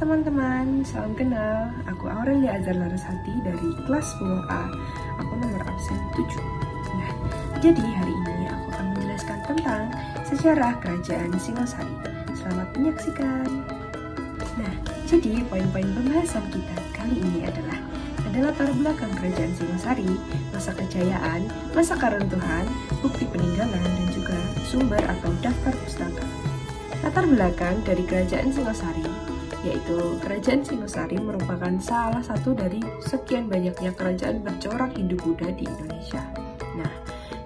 teman-teman, salam kenal. Aku Aurelia Azhar Larasati dari kelas 10 A. Aku nomor absen 7. Nah, jadi hari ini aku akan menjelaskan tentang sejarah Kerajaan Singosari. Selamat menyaksikan. Nah, jadi poin-poin pembahasan kita kali ini adalah latar belakang Kerajaan Singosari, masa kejayaan, masa keruntuhan, bukti peninggalan, dan juga sumber atau daftar pustaka. Latar belakang dari Kerajaan Singosari, yaitu Kerajaan Singosari merupakan salah satu dari sekian banyaknya kerajaan bercorak Hindu-Buddha di Indonesia. Nah,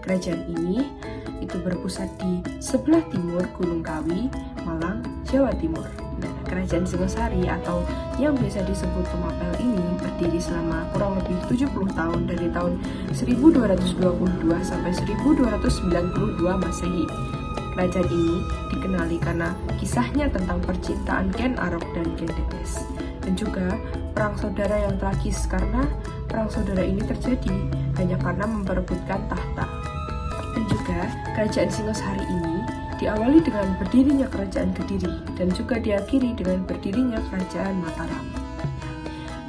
kerajaan ini itu berpusat di sebelah timur Gunung Kawi, Malang, Jawa Timur. Nah, Kerajaan Singosari atau yang biasa disebut Tumapel ini berdiri selama kurang lebih 70 tahun dari tahun 1222 sampai 1292 Masehi. Kerajaan ini dikenali karena kisahnya tentang percintaan Ken Arok dan Ken Dedes, dan juga perang saudara yang tragis karena perang saudara ini terjadi hanya karena memperebutkan tahta. Dan juga Kerajaan Singosari ini diawali dengan berdirinya Kerajaan Kediri dan juga diakhiri dengan berdirinya Kerajaan Mataram.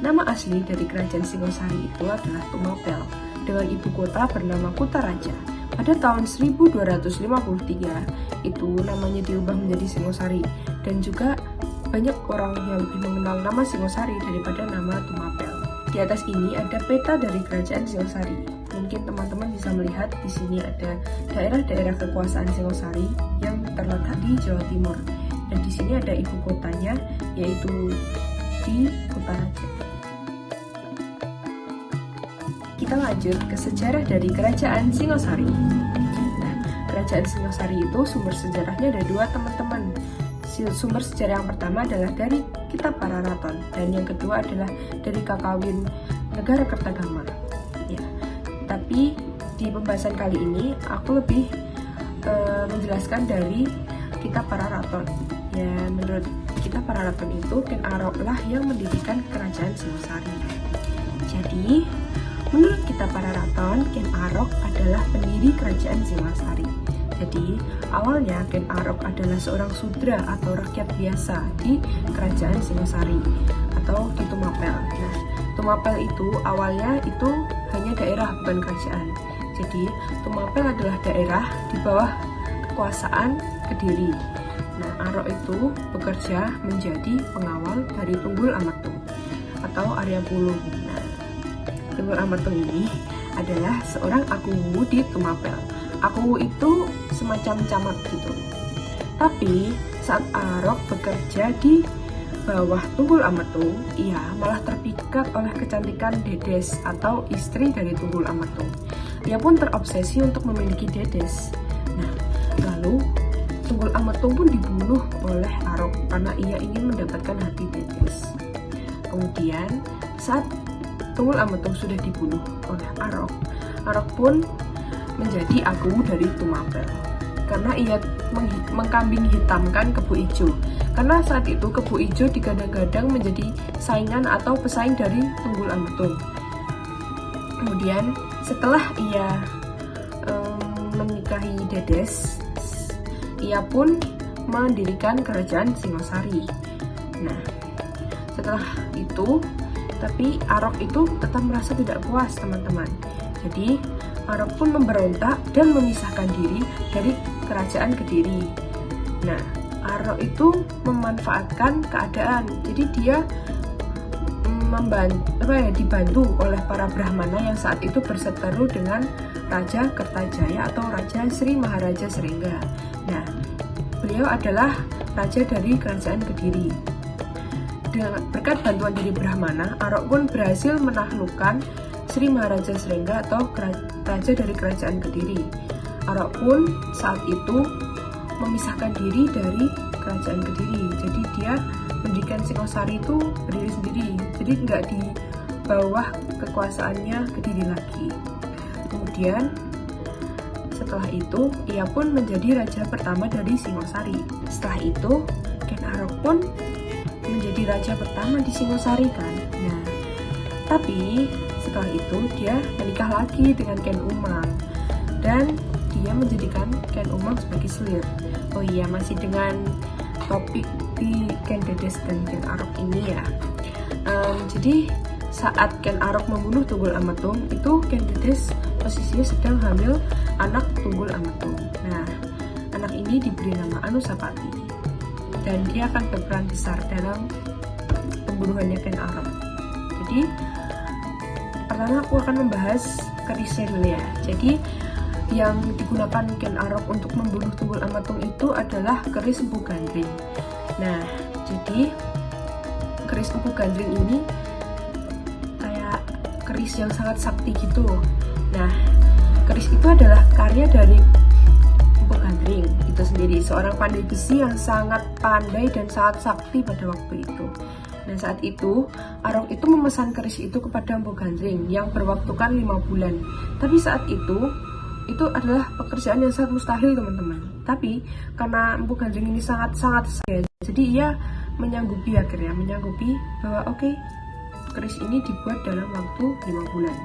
Nama asli dari Kerajaan Singosari itu adalah Tumapel dengan ibu kota bernama Kutaraja. Pada tahun 1253 itu namanya diubah menjadi Singosari, dan juga banyak orang yang lebih mengenal nama Singosari daripada nama Tumapel. Di atas ini ada peta dari Kerajaan Singosari. Mungkin teman-teman bisa melihat di sini ada daerah-daerah kekuasaan Singosari yang terletak di Jawa Timur, dan di sini ada ibu kotanya yaitu di Kutaraja. Kita lanjut ke sejarah dari Kerajaan Singosari. Nah, Kerajaan Singosari itu sumber sejarahnya ada dua, teman-teman. Sumber sejarah yang pertama adalah dari Kitab Pararaton, dan yang kedua adalah dari Kakawin Negara Kertagama. Ya, tapi di pembahasan kali ini aku lebih menjelaskan dari Kitab Pararaton. Ya, menurut Kitab Pararaton itu Ken Arok lah yang mendirikan Kerajaan Singosari. Jadi menurut Kitab Pararaton, Ken Arok adalah pendiri Kerajaan Singosari. Jadi, awalnya Ken Arok adalah seorang sudra atau rakyat biasa di Kerajaan Singosari atau di Tumapel. Nah, Tumapel itu awalnya itu hanya daerah, bukan kerajaan. Jadi, Tumapel adalah daerah di bawah kekuasaan Kediri. Nah, Arok itu bekerja menjadi pengawal dari Tunggul Ametung atau Arya Pulung. Nah, Tunggul Ametung ini adalah seorang akuwu di Tumapel. Akuwu itu semacam camat gitu. Tapi saat Arok bekerja di bawah Tunggul Ametung, ia malah terpikat oleh kecantikan Dedes atau istri dari Tunggul Ametung. Ia pun terobsesi untuk memiliki Dedes. Nah, lalu Tunggul Ametung pun dibunuh oleh Arok karena ia ingin mendapatkan hati Dedes. Kemudian saat Tunggul Ametung sudah dibunuh oleh Arok, Arok pun menjadi akuwu dari Tumapel karena ia mengkambing hitamkan Kebu Ijo. Karena saat itu Kebu Ijo digadang-gadang menjadi saingan atau pesaing dari Tunggul Ametung. Kemudian setelah ia menikahi Dedes, ia pun mendirikan Kerajaan Singosari. Nah, setelah itu tapi Arok itu tetap merasa tidak puas, teman-teman. Jadi Arok pun memberontak dan memisahkan diri dari Kerajaan Kediri. Nah, Arok itu memanfaatkan keadaan. Jadi dia dibantu oleh para Brahmana yang saat itu berseteru dengan Raja Kertajaya atau Raja Sri Maharaja Srengga. Nah, beliau adalah raja dari Kerajaan Kediri. Berkat bantuan dari Brahmana, Arok pun berhasil menaklukkan Sri Maharaja Srengga atau raja dari Kerajaan Kediri. Arok pun saat itu memisahkan diri dari Kerajaan Kediri. Jadi dia mendirikan Singosari itu berdiri sendiri. Jadi nggak di bawah kekuasaannya Kediri lagi. Kemudian setelah itu ia pun menjadi raja pertama dari Singosari. Setelah itu Ken Arok pun menjadi raja pertama di Singosari kan. Nah, tapi setelah itu dia menikah lagi dengan Ken Umang dan dia menjadikan Ken Umang sebagai selir. Oh iya, masih dengan topik seperti Ken Dedes dan Ken Arok ini ya. Jadi saat Ken Arok membunuh Tunggul Ametung itu Ken Dedes posisinya sedang hamil anak Tunggul Ametung. Nah, anak ini diberi nama Anusapati dan dia akan berperan besar dalam pembunuhannya Ken Arok. Jadi pertama aku akan membahas kerisnya dulu ya. Jadi yang digunakan Ken Arok untuk membunuh Tunggul Ametung itu adalah keris Empu Gandring. Nah, jadi keris Empu Gandring ini kayak keris yang sangat sakti gitu. Nah, keris itu adalah karya dari Empu Gandring itu sendiri, seorang pandai besi yang sangat pandai dan sangat sakti pada waktu itu. Nah, saat itu Arok itu memesan keris itu kepada Empu Gandring yang berwaktukan 5 bulan. Tapi saat itu adalah pekerjaan yang sangat mustahil, teman-teman. Tapi karena Empu Gandring ini sangat-sangat sakti, jadi ia menyanggupi bahwa oke, keris ini dibuat dalam waktu 5 bulan.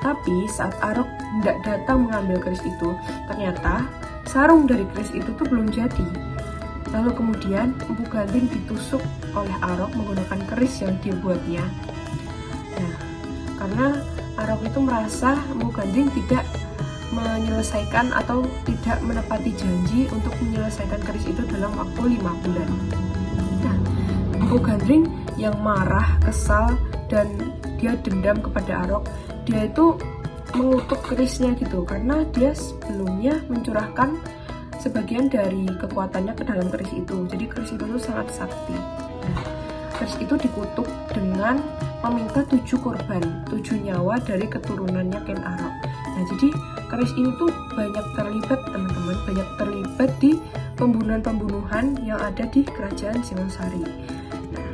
Tapi saat Arok tidak datang mengambil keris itu, ternyata sarung dari keris itu tuh belum jadi. Lalu kemudian Empu Gandring ditusuk oleh Arok menggunakan keris yang dibuatnya. Nah, karena Arok itu merasa Empu Gandring tidak menyelesaikan atau tidak menepati janji untuk menyelesaikan keris itu dalam waktu 5 bulan. Nah, Empu Gandring yang marah, kesal, dan dia dendam kepada Arok, dia itu mengutuk kerisnya gitu, karena dia sebelumnya mencurahkan sebagian dari kekuatannya ke dalam keris itu. Jadi keris itu tuh sangat sakti. Nah, keris itu dikutuk dengan meminta 7 korban, 7 nyawa dari keturunannya Ken Arok. Nah, jadi keris ini tuh banyak terlibat, teman-teman, banyak terlibat di pembunuhan-pembunuhan yang ada di kerajaan Singosari. Nah,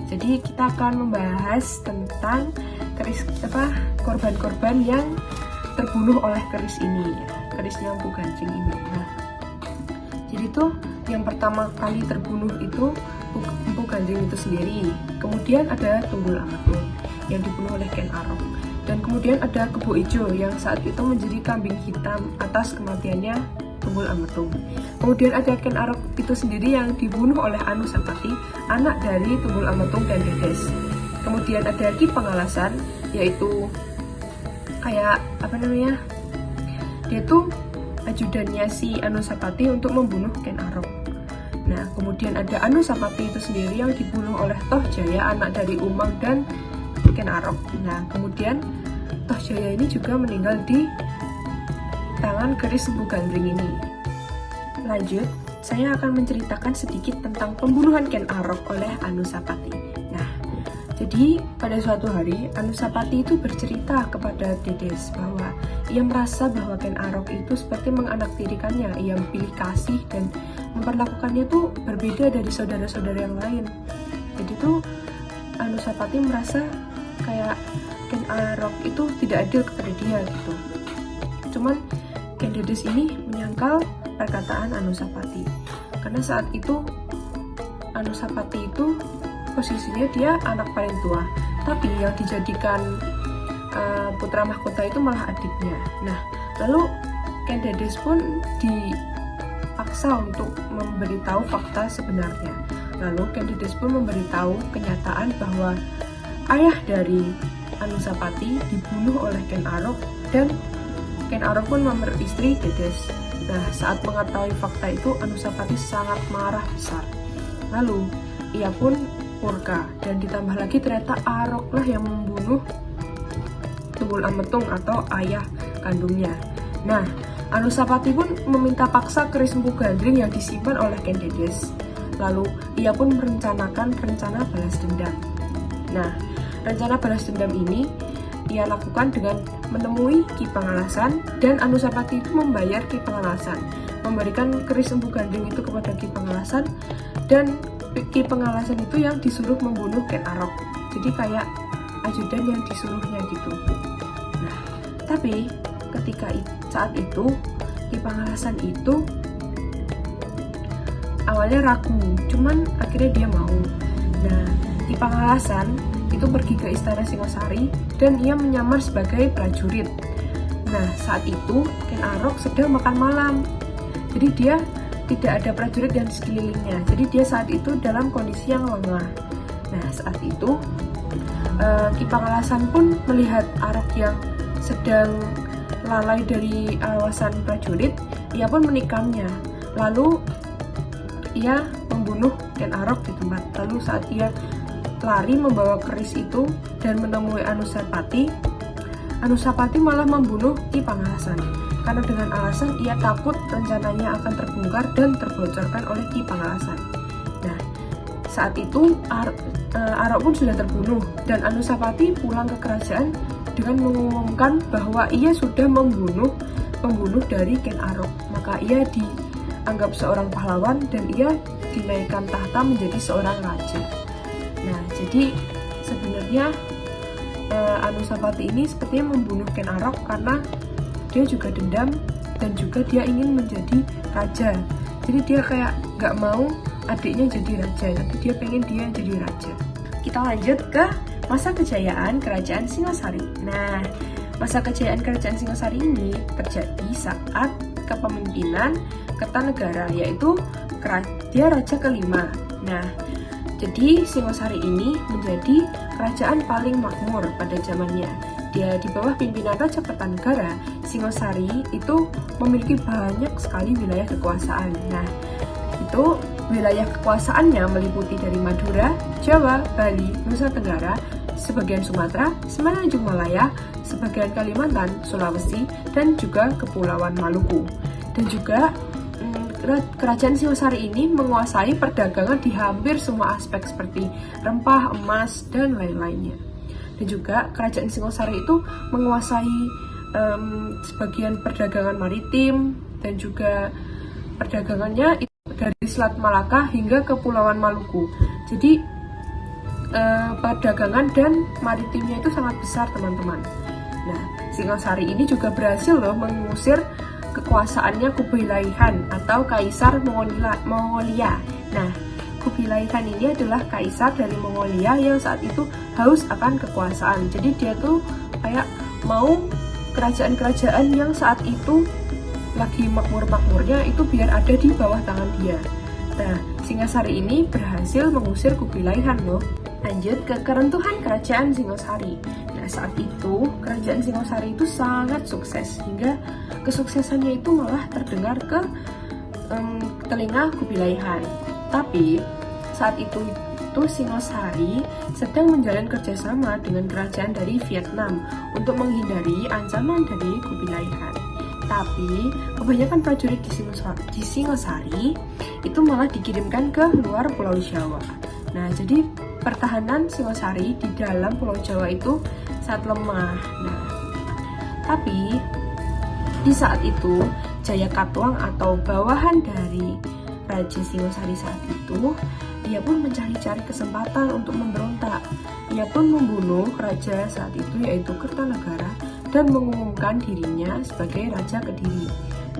jadi kita akan membahas tentang korban-korban yang terbunuh oleh keris ini, kerisnya Empu Gandring ini. Nah, jadi tuh yang pertama kali terbunuh itu Empu Gandring itu sendiri. Kemudian ada Tunggul Ametung yang dibunuh oleh Ken Arok. Dan kemudian ada Kebo Ijo yang saat itu menjadi kambing hitam atas kematiannya Tunggul Ametung. Kemudian ada Ken Arok itu sendiri yang dibunuh oleh Anusapati, anak dari Tunggul Ametung dan Dedes. Kemudian ada Ki Pangalasan, yaitu kayak dia tuh ajudannya si Anusapati untuk membunuh Ken Arok. Nah, kemudian ada Anusapati itu sendiri yang dibunuh oleh Toh Jaya, anak dari Umang dan Ken Arok. Nah, kemudian Toh Jaya ini juga meninggal di tangan keris Empu Gandring ini. Lanjut, saya akan menceritakan sedikit tentang pembunuhan Ken Arok oleh Anusapati. Nah, jadi pada suatu hari Anusapati itu bercerita kepada Dedes bahwa ia merasa bahwa Ken Arok itu seperti menganaktirikannya. Ia pilih kasih dan memperlakukannya tuh berbeda dari saudara-saudara yang lain. Jadi tuh Anusapati merasa kayak Ken Arok itu tidak adil kepada dia gitu. Cuman Ken Dedes ini menyangkal perkataan Anusapati, karena saat itu Anusapati itu posisinya dia anak paling tua, tapi yang dijadikan putra mahkota itu malah adiknya. Nah, lalu Ken Dedes pun dipaksa untuk memberitahu fakta sebenarnya. Lalu Ken Dedes pun memberitahu kenyataan bahwa ayah dari Anusapati dibunuh oleh Ken Arok dan Ken Arok pun memeristri Dedes. Nah, saat mengetahui fakta itu Anusapati sangat marah besar. Lalu ia pun murka, dan ditambah lagi ternyata Arok lah yang membunuh Tunggul Ametung atau ayah kandungnya. Nah, Anusapati pun meminta paksa keris Empu Gandring yang disimpan oleh Ken Dedes. Lalu ia pun merencanakan rencana balas dendam. Nah, rencana balas dendam ini ia lakukan dengan menemui Ki Pangalasan, dan Anusapati itu membayar Ki Pangalasan, memberikan keris Empu Gandring itu kepada Ki Pangalasan, dan Ki Pangalasan itu yang disuruh membunuh Ken Arok. Jadi kayak ajudan yang disuruhnya gitu. Nah, tapi ketika saat itu Ki Pangalasan itu awalnya ragu, cuman akhirnya dia mau. Nah, Ki Pangalasan itu pergi ke istana Singosari dan ia menyamar sebagai prajurit. Nah, saat itu Ken Arok sedang makan malam. Jadi dia tidak ada prajurit dan sekelilingnya. Jadi dia saat itu dalam kondisi yang lengah. Nah, saat itu Ki Pangalasan pun melihat Arok yang sedang lalai dari awasan prajurit, ia pun menikamnya. Lalu ia membunuh Ken Arok di tempat. Lalu saat ia lari membawa keris itu dan menemui Anusapati, Anusapati malah membunuh Ki Pangalasan karena dengan alasan ia takut rencananya akan terbongkar dan terbocorkan oleh Ki Pangalasan. Nah, saat itu Arok pun sudah terbunuh dan Anusapati pulang ke kerajaan dengan mengumumkan bahwa ia sudah membunuh pembunuh dari Ken Arok. Maka ia dianggap seorang pahlawan dan ia dinaikkan tahta menjadi seorang raja. Nah, jadi sebenarnya Anusapati ini sepertinya membunuh Ken Arok karena dia juga dendam dan juga dia ingin menjadi raja. Jadi dia kayak gak mau adiknya jadi raja, tapi dia pengen dia jadi raja. Kita lanjut ke masa kejayaan Kerajaan Singosari. Nah, masa kejayaan Kerajaan Singosari ini terjadi saat kepemimpinan Kertanegara, yaitu dia raja kelima. Nah, jadi Singosari ini menjadi kerajaan paling makmur pada zamannya. Dia di bawah pimpinan Raja Kertanegara, Singosari itu memiliki banyak sekali wilayah kekuasaan. Nah, itu wilayah kekuasaannya meliputi dari Madura, Jawa, Bali, Nusa Tenggara, sebagian Sumatera, semenanjung Malaya, sebagian Kalimantan, Sulawesi, dan juga Kepulauan Maluku. Dan juga Kerajaan Singosari ini menguasai perdagangan di hampir semua aspek seperti rempah, emas, dan lain-lainnya. Dan juga Kerajaan Singosari itu menguasai sebagian perdagangan maritim dan juga perdagangannya dari Selat Malaka hingga Kepulauan Maluku. Jadi perdagangan dan maritimnya itu sangat besar, teman-teman. Nah, Singosari ini juga berhasil loh mengusir kekuasaannya Kubilai Han atau Kaisar Mongolia. Nah, Kubilai Han ini adalah kaisar dari Mongolia yang saat itu haus akan kekuasaan. Jadi dia tuh kayak mau kerajaan-kerajaan yang saat itu lagi makmur-makmurnya itu biar ada di bawah tangan dia. Nah, Singosari ini berhasil mengusir Kubilai Han loh. Lanjut ke keruntuhan Kerajaan Singosari. Nah, saat itu Kerajaan Singosari itu sangat sukses hingga kesuksesannya itu malah terdengar ke telinga Kubilai Han. Tapi saat itu Singosari sedang menjalin kerjasama dengan kerajaan dari Vietnam untuk menghindari ancaman dari Kubilai Han. Tapi kebanyakan prajurit di Singosari itu malah dikirimkan ke luar Pulau Jawa. Nah, jadi pertahanan Singosari di dalam Pulau Jawa itu sangat lemah. Nah, tapi di saat itu Jaya Katuang atau bawahan dari Raja Singosari saat itu, dia pun mencari-cari kesempatan untuk memberontak. Ia pun membunuh raja saat itu yaitu Kertanegara dan mengumumkan dirinya sebagai Raja Kediri.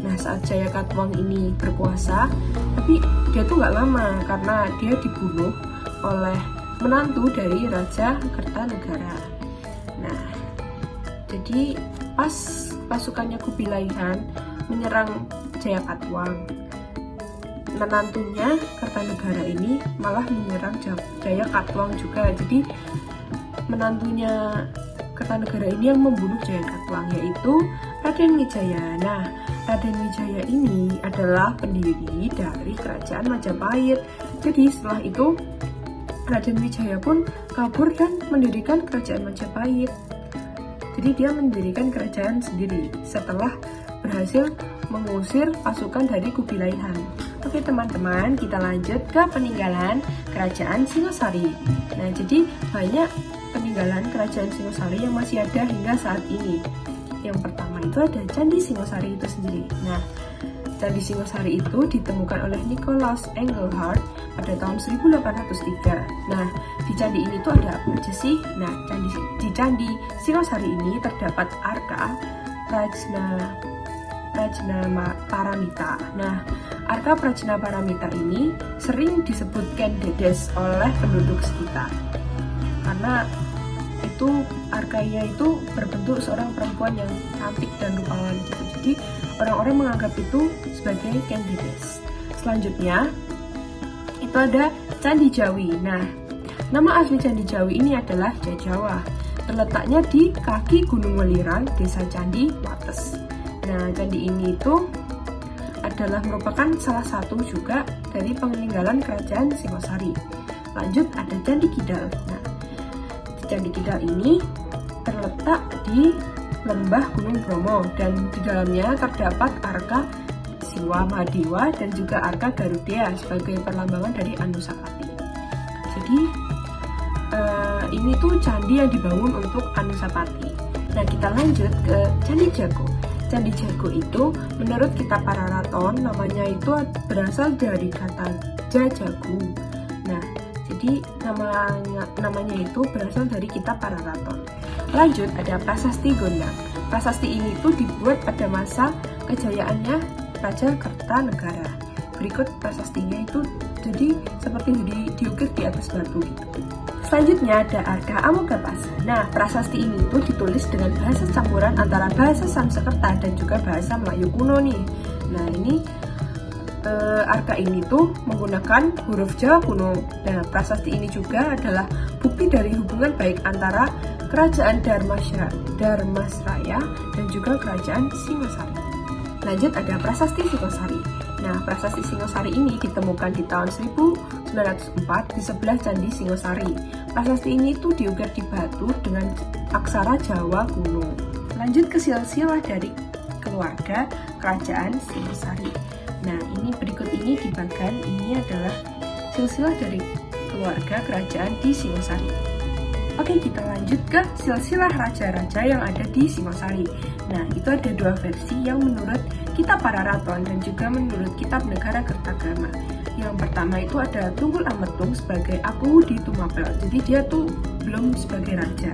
Nah, saat Jaya Katuang ini berkuasa, tapi dia tuh gak lama karena dia dibunuh oleh menantu dari Raja Kertanegara. Nah, jadi pas pasukannya Kubilai Han menyerang Jaya Katuang, menantunya Kertanegara ini malah menyerang Jaya Katuang juga. Jadi menantunya Kertanegara ini yang membunuh Jaya Katuang, yaitu Raden Wijaya. Nah, Raden Wijaya ini adalah pendiri dari Kerajaan Majapahit. Jadi setelah itu Raden Wijaya pun kabur dan mendirikan Kerajaan Majapahit. Jadi dia mendirikan kerajaan sendiri setelah berhasil mengusir pasukan dari Kubilai Han. Oke teman-teman, kita lanjut ke peninggalan Kerajaan Singosari. Nah, jadi banyak peninggalan Kerajaan Singosari yang masih ada hingga saat ini. Yang pertama itu ada Candi Singosari itu sendiri. Nah, Candi Singosari itu ditemukan oleh Nicholas Engelhard pada tahun 1803. Nah, di candi ini tuh ada apa aja sih? Nah, di Candi Singosari ini terdapat arka Prajna Paramita. Nah, arka Prajna Paramita ini sering disebut Ken Dedes oleh penduduk sekitar. Karena itu arkanya itu berbentuk seorang perempuan yang cantik dan rupawan gitu. Jadi orang-orang menganggap itu sebagai Ken Dedes. selanjutnya itu ada Candi Jawi. Nah, nama asli Candi Jawi ini adalah Jajawa. Terletaknya di kaki Gunung Welirang, Desa Candi, Wates. Nah, candi ini itu adalah merupakan salah satu juga dari peninggalan kerajaan Singosari. Lanjut ada Candi Kidal. Nah, Candi Kidal ini terletak di lembah Gunung Bromo dan di dalamnya terdapat arka Siwa Mahadewa dan juga arka Garudea sebagai perlambangan dari Anusapati. Jadi ini tuh candi yang dibangun untuk Anusapati. Nah, kita lanjut ke Candi Jago. Candi Jago itu menurut kitab Pararaton namanya itu berasal dari kata Jajagu. Nah, jadi namanya itu berasal dari kitab Pararaton. Lanjut ada Prasasti Gondang. Prasasti ini tuh dibuat pada masa kejayaannya Raja Kertanegara. Berikut prasastinya itu jadi seperti diukir di atas batu gitu. Selanjutnya ada Arka Amogapasa. Nah, prasasti ini tuh ditulis dengan bahasa campuran antara bahasa Sanskerta dan juga bahasa Melayu kuno nih. Nah, ini arka ini tuh menggunakan huruf Jawa kuno. Nah, prasasti ini juga adalah bukti dari hubungan baik antara Kerajaan Darmasraya dan juga Kerajaan Singosari. Lanjut ada Prasasti Singosari. Nah, Prasasti Singosari ini ditemukan di tahun 1904 di sebelah Candi Singosari. Prasasti ini tuh diukir di batu dengan aksara Jawa kuno. Lanjut ke silsilah dari keluarga Kerajaan Singosari. Nah, ini berikut ini di bagian ini adalah silsilah dari keluarga kerajaan di Singosari. Oke, kita lanjut ke silsilah raja-raja yang ada di Singosari. Nah, itu ada dua versi yang menurut kitab Pararaton dan juga menurut kitab Negara Kertagama. Yang pertama itu ada Tunggul Ametung sebagai Aku di Tumapel. Jadi dia tuh belum sebagai raja.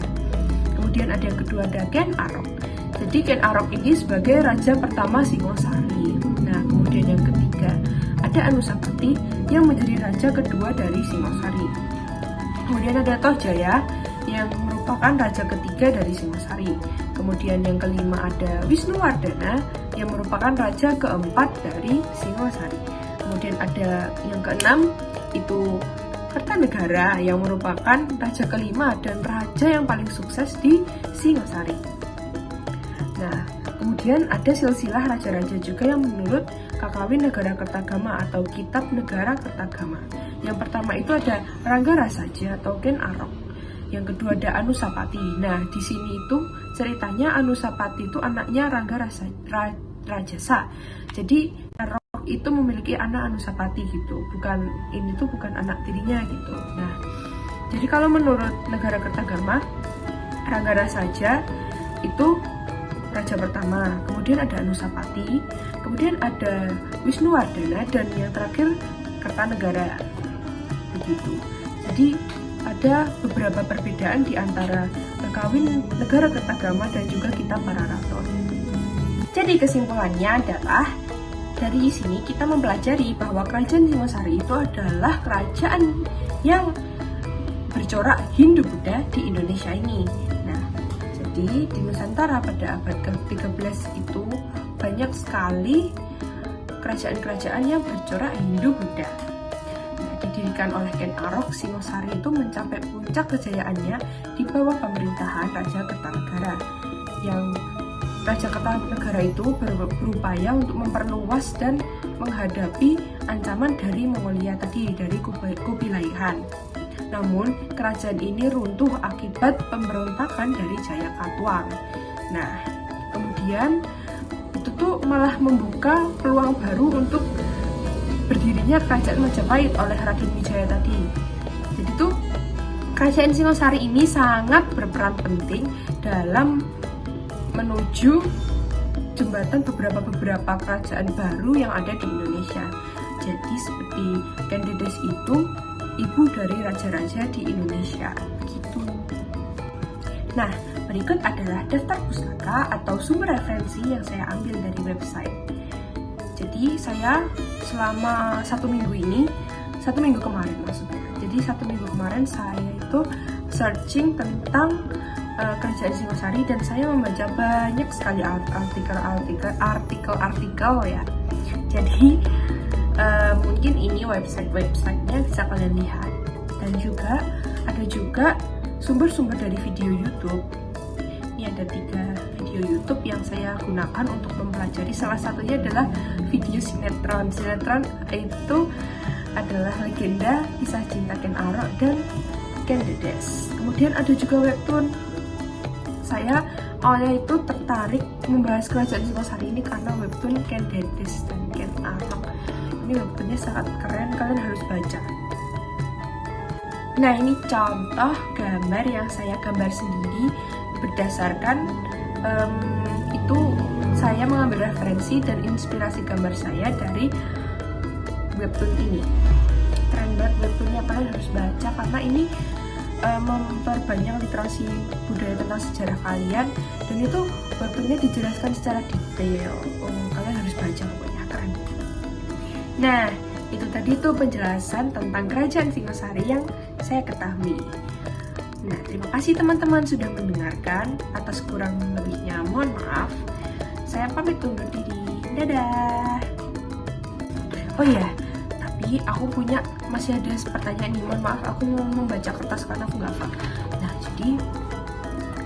Kemudian ada yang kedua ada Ken Arok. Jadi Ken Arok ini sebagai raja pertama Singosari. Nah, kemudian yang ketiga ada Anusapati yang menjadi raja kedua dari Singosari. Kemudian ada Tohjaya yang merupakan raja ketiga dari Singosari. Kemudian yang kelima ada Wisnuwardana yang merupakan raja keempat dari Singosari. Kemudian ada yang keenam itu Kertanegara yang merupakan raja kelima dan raja yang paling sukses di Singosari. Nah, kemudian ada silsilah raja-raja juga yang menurut Kakawin Negara Kertagama atau Kitab Negara Kertagama. Yang pertama itu ada Ranggarasaja atau Ken Arok. Yang kedua ada Anusapati. Nah, di sini itu ceritanya Anusapati itu anaknya Rajasa. Jadi Arok itu memiliki anak Anusapati gitu. Ini tuh bukan anak tirinya gitu. Nah, jadi kalau menurut Negara Kertagama, Ranggarasaja itu raja pertama, kemudian ada Anusapati, kemudian ada Wisnuwardana, dan yang terakhir Kertanegara. Begitu. Jadi ada beberapa perbedaan di antara Kakawin Negara Kertagama dan juga Kitab Pararaton. Jadi kesimpulannya adalah dari sini kita mempelajari bahwa Kerajaan Singosari itu adalah kerajaan yang bercorak Hindu-Buddha di Indonesia ini. Jadi di Nusantara pada abad ke-13 itu banyak sekali kerajaan-kerajaan yang bercorak Hindu-Buddha. Nah, didirikan oleh Ken Arok, Singosari itu mencapai puncak kejayaannya di bawah pemerintahan Raja Kertanegara. Yang Raja Kertanegara itu berupaya untuk memperluas dan menghadapi ancaman dari Mongolia tadi, dari Kubilai Khan. Namun, kerajaan ini runtuh akibat pemberontakan dari Jayakatwang. Nah, kemudian itu tuh malah membuka peluang baru untuk berdirinya kerajaan Majapahit oleh Raden Wijaya tadi. Jadi tuh, kerajaan Singosari ini sangat berperan penting dalam menuju jembatan beberapa kerajaan baru yang ada di Indonesia. Jadi seperti Ken Dedes itu ibu dari raja-raja di Indonesia, begitu. Nah, berikut adalah daftar pustaka atau sumber referensi yang saya ambil dari website. Jadi saya selama satu minggu kemarin maksudnya. Jadi satu minggu kemarin saya itu searching tentang kerajaan Singosari dan saya membaca banyak sekali artikel ya. Jadi mungkin ini website-websitenya bisa kalian lihat. Dan juga ada juga sumber-sumber dari video YouTube. Ini ada 3 video YouTube yang saya gunakan untuk mempelajari. Salah satunya adalah video sinetron. Sinetron itu adalah legenda kisah cinta Ken Arok dan Ken Dedes. Kemudian ada juga webtoon. Saya awalnya itu tertarik membahas Kerajaan Singosari ini karena webtoon Ken Dedes dan Ken Arok. Ini webtoonnya sangat keren, kalian harus baca. Nah, ini contoh gambar yang saya gambar sendiri berdasarkan itu saya mengambil referensi dan inspirasi gambar saya dari webtoon ini. Keren banget webtoonnya, kalian harus baca karena ini memperbanyak literasi budaya tentang sejarah kalian, dan itu webtoonnya dijelaskan secara detail. Kalian harus baca pokoknya, keren. Nah, itu tadi tuh penjelasan tentang Kerajaan Singosari yang saya ketahui. Nah, terima kasih teman-teman sudah mendengarkan. Atas kurang lebihnya mohon maaf. Saya pamit undur diri. Dadah. Oh iya, tapi aku masih ada pertanyaan nih. Mohon maaf, aku mau membaca kertas karena aku nggak hafal. Nah, jadi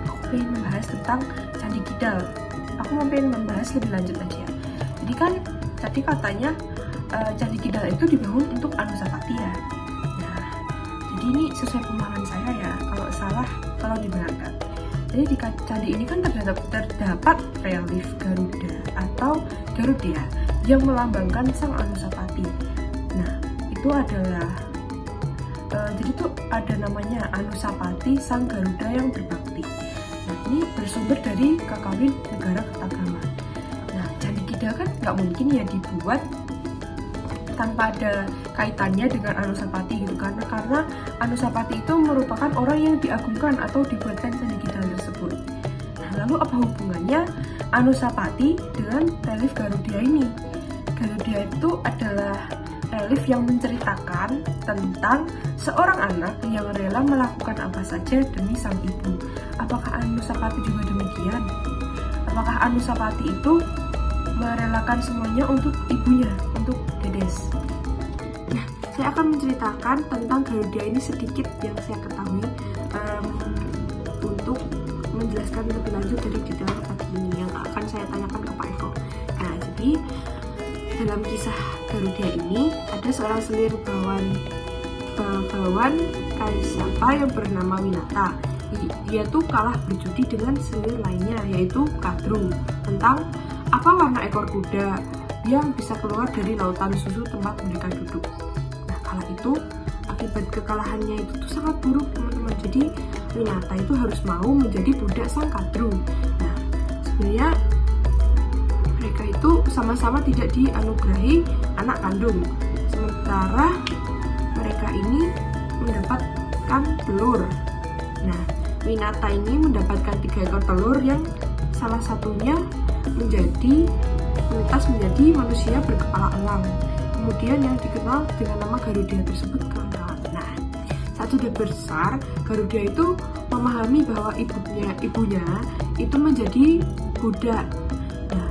aku pengen membahas tentang Candi Kidal. Aku mau pengen membahas lebih lanjut lagi ya. Jadi kan tadi katanya Candi Kidal itu dibangun untuk Anusapati ya. Nah, jadi ini sesuai pemahaman saya ya. Kalau salah, kalau dibenarkan. Jadi di candi ini kan terdapat relief Garuda atau Garuda yang melambangkan sang Anusapati. Nah, itu adalah jadi tuh ada namanya Anusapati sang Garuda yang berbakti. Nah, ini bersumber dari Kakawin Negara Kertagaman. Nah, Candi Kidal kan nggak mungkin ya dibuat tanpa ada kaitannya dengan Anusapati gitu, karena Anusapati itu merupakan orang yang diagungkan atau dibuatkan Candi Kidal tersebut. Nah, lalu apa hubungannya Anusapati dengan relief Garuda ini? Garuda itu adalah relief yang menceritakan tentang seorang anak yang rela melakukan apa saja demi sang ibu. Apakah Anusapati juga demikian? Apakah Anusapati itu merelakan semuanya untuk ibunya, untuk Dedes? Nah, saya akan menceritakan tentang Garuda ini sedikit yang saya ketahui untuk menjelaskan lebih lanjut dari detail tadi ini yang akan saya tanyakan ke Pak Eko. Nah, jadi dalam kisah Garuda ini ada seorang selir bagawan Kaisapa yang bernama Winata. Dia tuh kalah berjudi dengan selir lainnya, yaitu Kadrung, tentang apa warna ekor kuda yang bisa keluar dari lautan susu tempat mereka duduk. Nah, kala itu akibat kekalahannya itu tuh sangat buruk teman-teman. Jadi Winata itu harus mau menjadi budak sang Kadrung. Nah, sebenarnya mereka itu sama-sama tidak dianugerahi anak kandung. Sementara mereka ini mendapatkan telur. Nah, Winata ini mendapatkan 3 ekor telur yang salah satunya melintas menjadi manusia berkepala elang. Kemudian yang dikenal dengan nama Garuda tersebut kalah. Nah, saat sudah besar, Garuda itu memahami bahwa ibunya itu menjadi budak. Nah,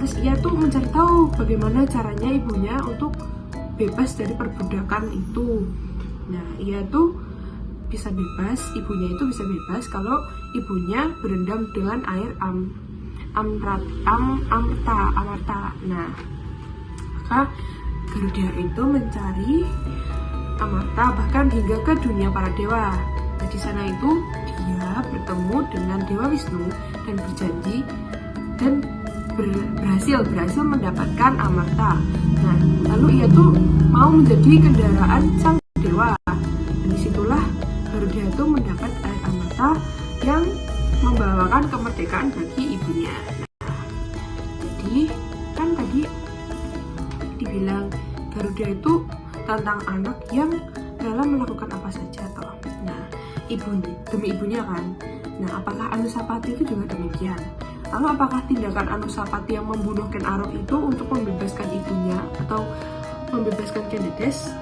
terus ia tuh mencari tahu bagaimana caranya ibunya untuk bebas dari perbudakan itu. Nah, ia tuh bisa bebas, ibunya itu bisa bebas kalau ibunya berendam dengan air Amarta. Nah, maka Garuda itu mencari Amarta bahkan hingga ke dunia para dewa. Nah, di sana itu dia bertemu dengan Dewa Wisnu dan berjanji dan berhasil mendapatkan Amarta. Nah, lalu ia tuh mau menjadi kendaraan sang dewa. Dan disitulah Garuda itu mendapat air Amarta yang membawakan kemerdekaan bagi ibunya. Nah, jadi kan tadi dibilang Garuda itu tentang anak yang rela melakukan apa saja toh. Nah, demi ibunya kan. Nah, apakah Anusapati itu juga demikian? Lalu apakah tindakan Anusapati yang membunuh Ken Arok itu untuk membebaskan ibunya atau membebaskan Ken Dedes?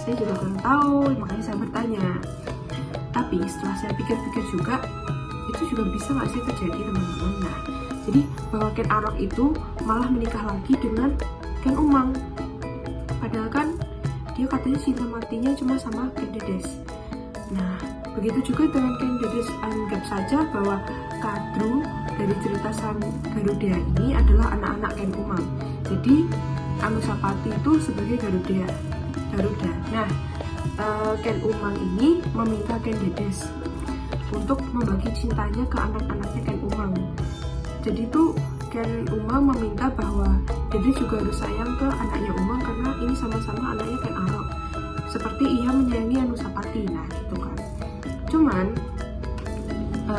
Saya juga kurang tahu, makanya saya bertanya. Tapi setelah saya pikir-pikir juga, itu juga bisa nggak sih terjadi teman-teman. Nah, jadi bahwa Ken Arok itu malah menikah lagi dengan Ken Umang, padahal kan dia katanya cinta matinya cuma sama Ken Dedes. Nah, begitu juga dengan Ken Dedes. Anggap saja bahwa Kadru dari cerita Sang Garuda ini adalah anak-anak Ken Umang. Jadi Anusapati itu sebagai Garuda. Nah, Ken Umang ini meminta Ken Dedes untuk membagi cintanya ke anak-anaknya Ken Umang. Jadi tuh Ken Umang meminta bahwa Dedes juga harus sayang ke anaknya Umang karena ini sama-sama anaknya Ken Arok. Seperti ia menyayangi Anusapati, nah gitu kan. Cuman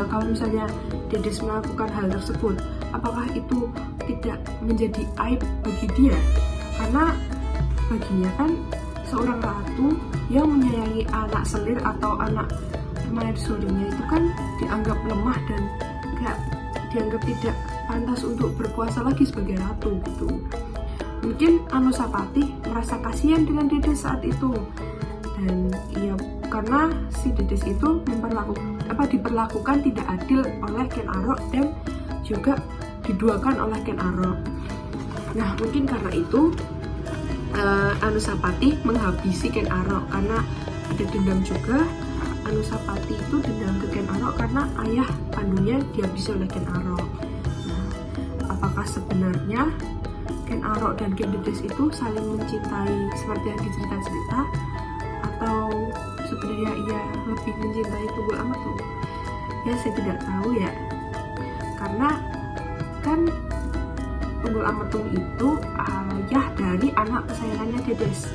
kalau misalnya Dedes melakukan hal tersebut, apakah itu tidak menjadi aib bagi dia? Karena baginya kan seorang ratu yang menyayangi anak selir atau anak permaisurinya itu kan dianggap lemah dan gak dianggap tidak pantas untuk berkuasa lagi sebagai ratu gitu. Mungkin Anusapati merasa kasihan dengan Dedes saat itu, dan ya karena si Dedes itu diperlakukan tidak adil oleh Ken Arok dan juga diduakan oleh Ken Arok. Nah, mungkin karena itu Anusapati menghabisi Ken Arok karena ada dendam juga. Anusapati itu dendam ke Ken Arok karena ayah kandungnya dihabisi oleh Ken Arok. Nah, apakah sebenarnya Ken Arok dan Ken Dedes itu saling mencintai seperti yang dicerita-cerita, atau sebenarnya ia lebih mencintai Tunggul Ametung? Ya, saya tidak tahu ya, karena kan Tunggul Ametung itu ayah dari anak kesayangannya Dedes.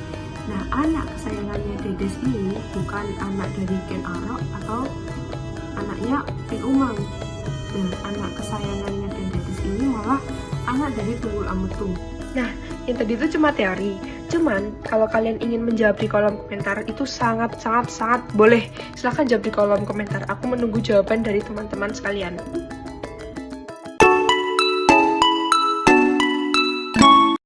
Nah, anak kesayangannya Dedes ini bukan anak dari Ken Arok atau anaknya Ken Umang. Nah, anak kesayangannya Ken Dedes ini malah anak dari Tunggul Ametung. Nah, yang tadi itu cuma teori. Cuman, kalau kalian ingin menjawab di kolom komentar, itu sangat boleh. Silahkan jawab di kolom komentar. Aku menunggu jawaban dari teman-teman sekalian.